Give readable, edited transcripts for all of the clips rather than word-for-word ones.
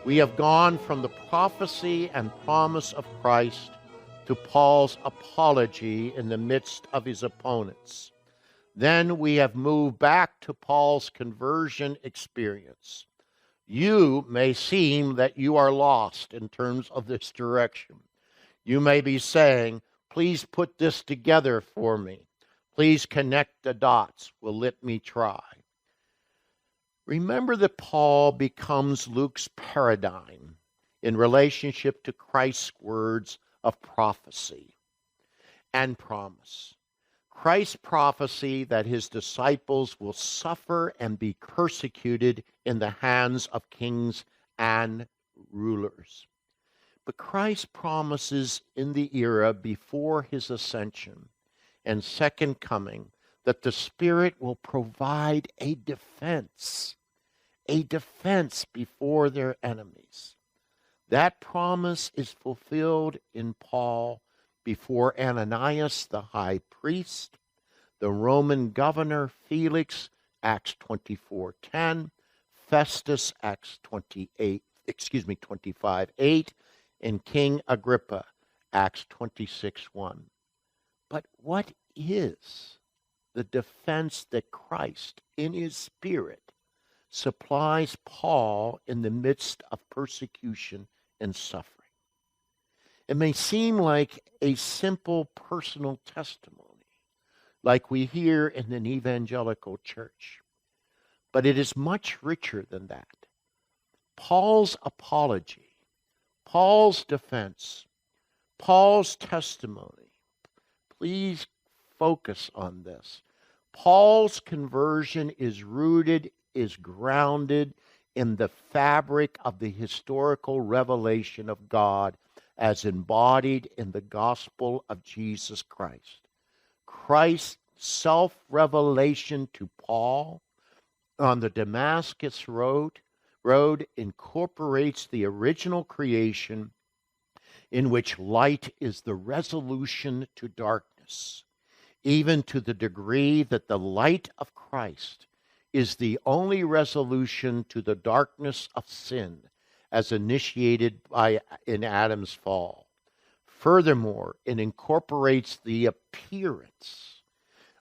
We have gone from the prophecy and promise of Christ to Paul's apology in the midst of his opponents. Then we have moved back to Paul's conversion experience. You may seem that you are lost in terms of this direction. You may be saying, please put this together for me. Please connect the dots. Well, let me try. Remember that Paul becomes Luke's paradigm in relationship to Christ's words of prophecy and promise. Christ's prophecy that his disciples will suffer and be persecuted in the hands of kings and rulers. But Christ promises in the era before his ascension and second coming that the Spirit will provide a defense before their enemies. That promise is fulfilled in Paul before Ananias the high priest, the Roman governor Felix, Acts 24:10, Festus, Acts 25:8, and King Agrippa, Acts 26:1. But what is the defense that Christ, in his Spirit, supplies Paul in the midst of persecution and suffering? It may seem like a simple personal testimony, like we hear in an evangelical church, but it is much richer than that. Paul's apology, Paul's defense, Paul's testimony. Please focus on this. Paul's conversion is rooted, is grounded in the fabric of the historical revelation of God as embodied in the gospel of Jesus Christ. Christ's self-revelation to Paul on the Damascus road incorporates the original creation in which light is the resolution to darkness, even to the degree that the light of Christ is the only resolution to the darkness of sin as initiated in Adam's fall. Furthermore, it incorporates the appearance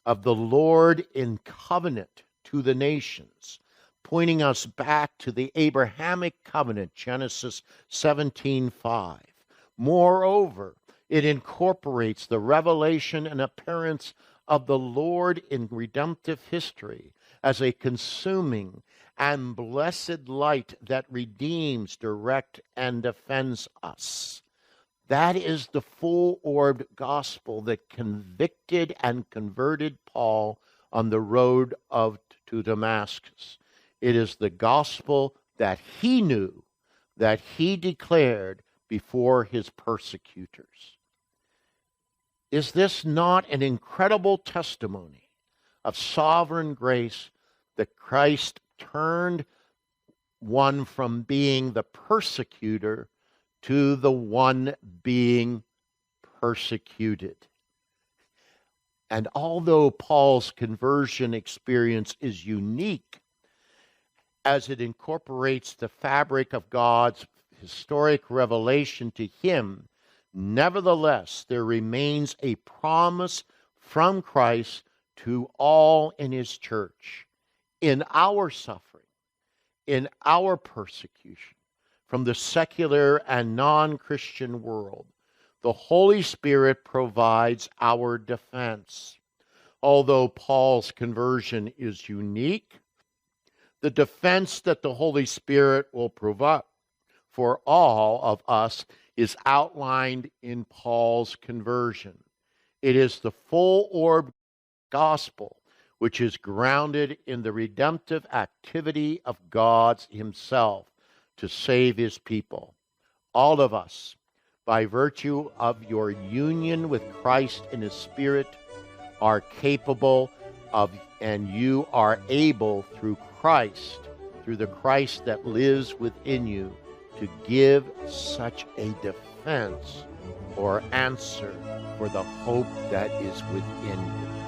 of the Lord in covenant to the nations, pointing us back to the Abrahamic covenant, Genesis 17:5. Moreover, it incorporates the revelation and appearance of the Lord in redemptive history as a consuming and blessed light that redeems, directs, and defends us. That is the full-orbed gospel that convicted and converted Paul on the road to Damascus. It is the gospel that he knew, that he declared before his persecutors. Is this not an incredible testimony of sovereign grace that Christ turned one from being the persecutor to the one being persecuted? And although Paul's conversion experience is unique, as it incorporates the fabric of God's historic revelation to him, nevertheless, there remains a promise from Christ to all in his church, in our suffering, in our persecution from the secular and non-Christian world. The Holy Spirit provides our defense. Although Paul's conversion is unique, the defense that the Holy Spirit will provide for all of us is outlined in Paul's conversion. It is the full-orbed gospel, which is grounded in the redemptive activity of God himself to save his people. All of us, by virtue of your union with Christ in his Spirit, are capable of, and you are able through Christ, through the Christ that lives within you, to give such a defense or answer for the hope that is within you.